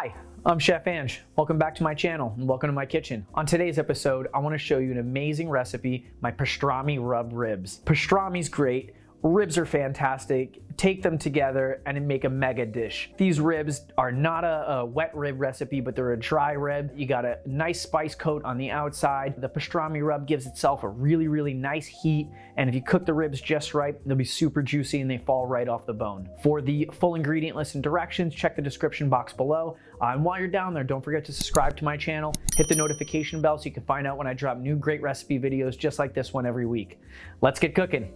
Hi, I'm Chef Ange. Welcome back to my channel and welcome to my kitchen. On today's episode, I want to show you an amazing recipe, my pastrami rub ribs. Pastrami's great, ribs are fantastic. Take them together and make a mega dish. These ribs are not a wet rib recipe, but they're a dry rib. You got a nice spice coat on the outside. The pastrami rub gives itself a really nice heat, and if you cook the ribs just right, they'll be super juicy and they fall right off the bone. For the full ingredient list and directions, check the description box below. And while you're down there, don't forget to subscribe to my channel, hit the notification bell so you can find out when I drop new great recipe videos just like this one every week. Let's get cooking.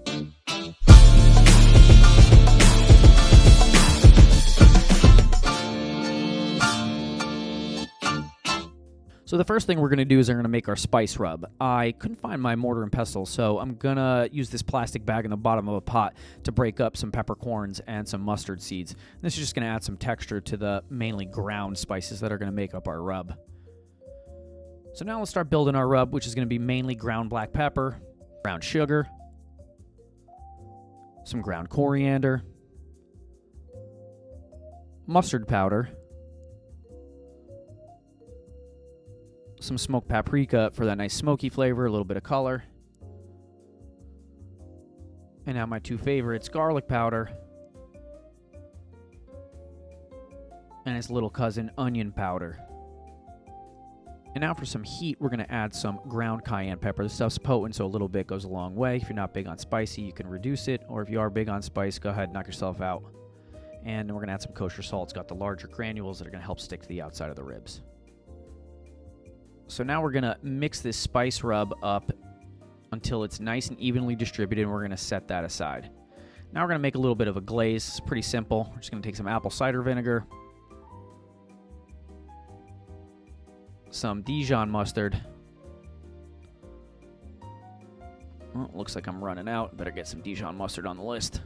So the first thing we're going to do is we're going to make our spice rub. I couldn't find my mortar and pestle, so I'm going to use this plastic bag in the bottom of a pot to break up some peppercorns and some mustard seeds. This is just going to add some texture to the mainly ground spices that are going to make up our rub. So now let's start building our rub, which is going to be mainly ground black pepper, ground sugar, some ground coriander, mustard powder, some smoked paprika for that nice smoky flavor, a little bit of color. And now my two favorites, garlic powder and its little cousin, onion powder. And now for some heat, we're going to add some ground cayenne pepper. This stuff's potent, so a little bit goes a long way. If you're not big on spicy, you can reduce it, or if you are big on spice, go ahead and knock yourself out. And then we're going to add some kosher salt. It's got the larger granules that are going to help stick to the outside of the ribs. So now we're going to mix this spice rub up until it's nice and evenly distributed, and we're going to set that aside. Now we're going to make a little bit of a glaze. It's pretty simple. We're just going to take some apple cider vinegar, some Dijon mustard. Well, looks like I'm running out. Better get some Dijon mustard on the list.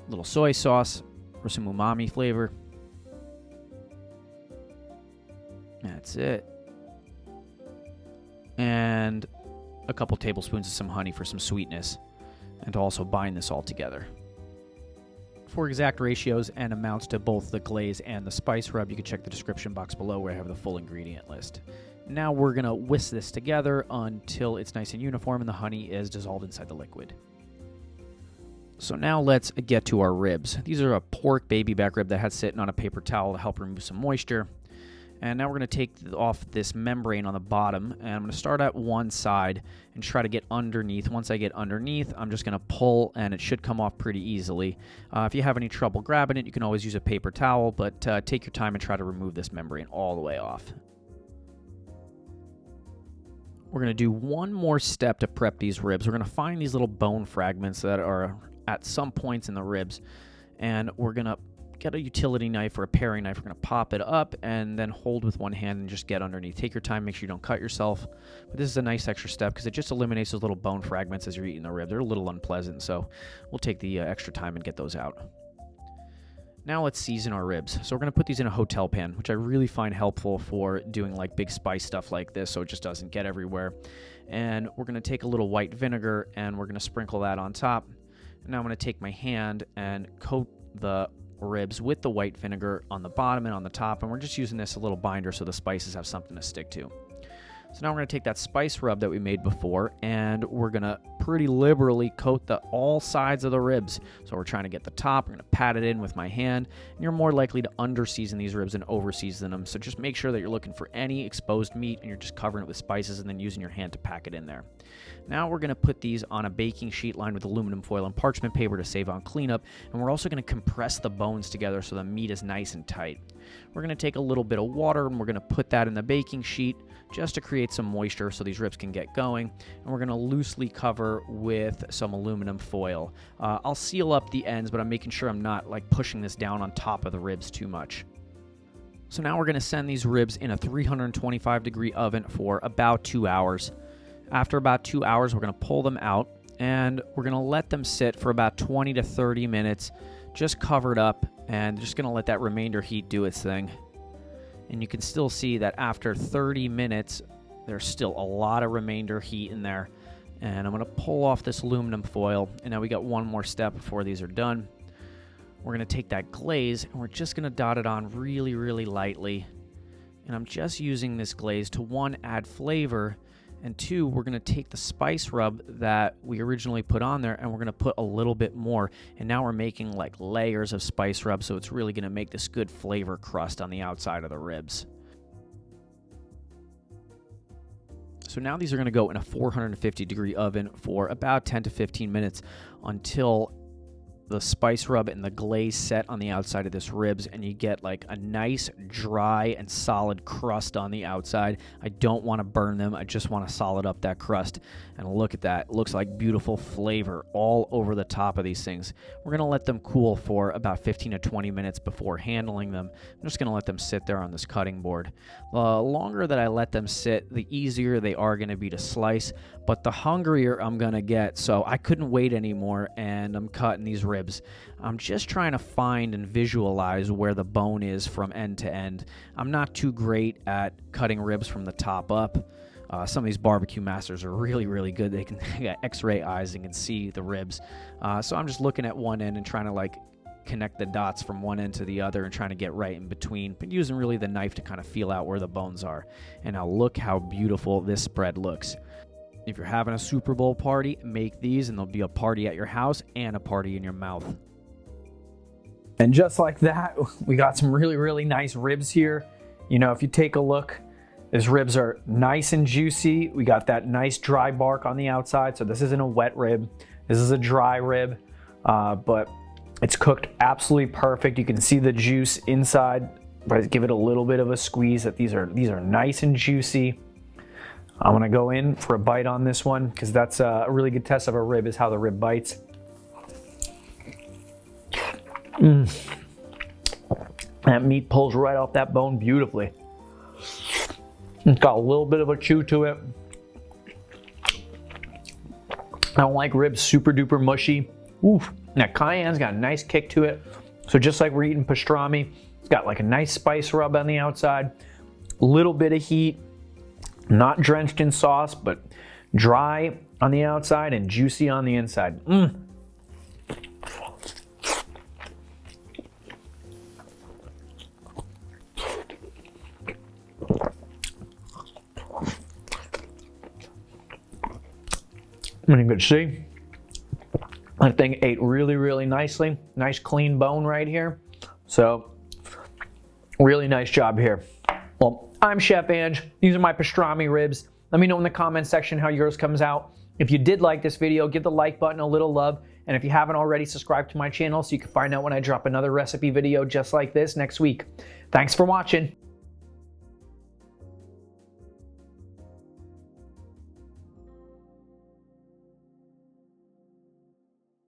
A little soy sauce for some umami flavor. That's it. And a couple tablespoons of some honey for some sweetness, and to also bind this all together. For exact ratios and amounts to both the glaze and the spice rub, you can check the description box below where I have the full ingredient list. Now we're going to whisk this together until it's nice and uniform and the honey is dissolved inside the liquid. So now let's get to our ribs. These are a pork baby back rib that had sitting on a paper towel to help remove some moisture. And now we're going to take off this membrane on the bottom, and I'm going to start at one side and try to get underneath. Once I get underneath, I'm just going to pull, and it should come off pretty easily. If you have any trouble grabbing it, you can always use a paper towel, but take your time and try to remove this membrane all the way off. We're going to do one more step to prep these ribs. We're going to find these little bone fragments that are at some points in the ribs, and we're going to get a utility knife or a paring knife. We're going to pop it up and then hold with one hand and just get underneath. Take your time, make sure you don't cut yourself. But this is a nice extra step because it just eliminates those little bone fragments as you're eating the rib. They're a little unpleasant, so we'll take the extra time and get those out. Now let's season our ribs. So we're going to put these in a hotel pan, which I really find helpful for doing like big spice stuff like this so it just doesn't get everywhere. And we're going to take a little white vinegar and we're going to sprinkle that on top. And now I'm going to take my hand and coat the ribs with the white vinegar on the bottom and on the top, and we're just using this as a little binder so the spices have something to stick to. So now we're going to take that spice rub that we made before, and we're going to pretty liberally coat all sides of the ribs. So we're trying to get the top. We're going to pat it in with my hand, and you're more likely to under-season these ribs than over-season them. So just make sure that you're looking for any exposed meat, and you're just covering it with spices and then using your hand to pack it in there. Now we're going to put these on a baking sheet lined with aluminum foil and parchment paper to save on cleanup, and we're also going to compress the bones together so the meat is nice and tight. We're going to take a little bit of water, and we're going to put that in the baking sheet just to create some moisture so these ribs can get going, and we're going to loosely cover with some aluminum foil. I'll seal up the ends, but I'm making sure I'm not like pushing this down on top of the ribs too much. So now we're going to send these ribs in a 325-degree oven for about 2 hours. After about 2 hours, we're going to pull them out, and we're going to let them sit for about 20 to 30 minutes, just covered up, and just going to let that remainder heat do its thing. And you can still see that after 30 minutes, there's still a lot of remainder heat in there. And I'm going to pull off this aluminum foil, and now we got one more step before these are done. we're going to take that glaze and we're just going to dot it on really, really lightly. And I'm just using this glaze to, one, add flavor, and two, we're going to take the spice rub that we originally put on there and we're going to put a little bit more. And now we're making like layers of spice rub, so it's really going to make this good flavor crust on the outside of the ribs. So now these are going to go in a 450-degree oven for about 10 to 15 minutes until the spice rub and the glaze set on the outside of this ribs, and you get like a nice dry and solid crust on the outside. I don't want to burn them. I just want to solid up that crust. And look at that. It looks like beautiful flavor all over the top of these things. We're going to let them cool for about 15 to 20 minutes before handling them. I'm just going to let them sit there on this cutting board. The longer that I let them sit, the easier they are going to be to slice, but the hungrier I'm going to get. So I couldn't wait anymore, and I'm cutting these ribs. I'm just trying to find and visualize where the bone is from end to end. I'm not too great at cutting ribs from the top up. Some of these barbecue masters are really, really good. They got x-ray eyes and can see the ribs. So I'm just looking at one end and trying to like connect the dots from one end to the other and trying to get right in between, but using really the knife to kind of feel out where the bones are. And now look how beautiful this spread looks. If you're having a Super Bowl party, make these and there'll be a party at your house and a party in your mouth. And just like that, we got some really, really nice ribs here. You know, if you take a look, these ribs are nice and juicy. We got that nice dry bark on the outside. So this isn't a wet rib. This is a dry rib, but it's cooked absolutely perfect. You can see the juice inside, but give it a little bit of a squeeze. That these are nice and juicy. I'm gonna go in for a bite on this one because that's a really good test of a rib, is how the rib bites. That meat pulls right off that bone beautifully. It's got a little bit of a chew to it. I don't like ribs super duper mushy. Oof. That cayenne's got a nice kick to it. So just like we're eating pastrami, it's got like a nice spice rub on the outside, a little bit of heat, not drenched in sauce, but dry on the outside and juicy on the inside. And you can see that thing ate really, really nicely. Nice clean bone right here. So really nice job here. Well, I'm Chef Ange. These are my pastrami ribs. Let me know in the comment section how yours comes out. If you did like this video, give the like button a little love. And if you haven't already, subscribe to my channel so you can find out when I drop another recipe video just like this next week. Thanks for watching.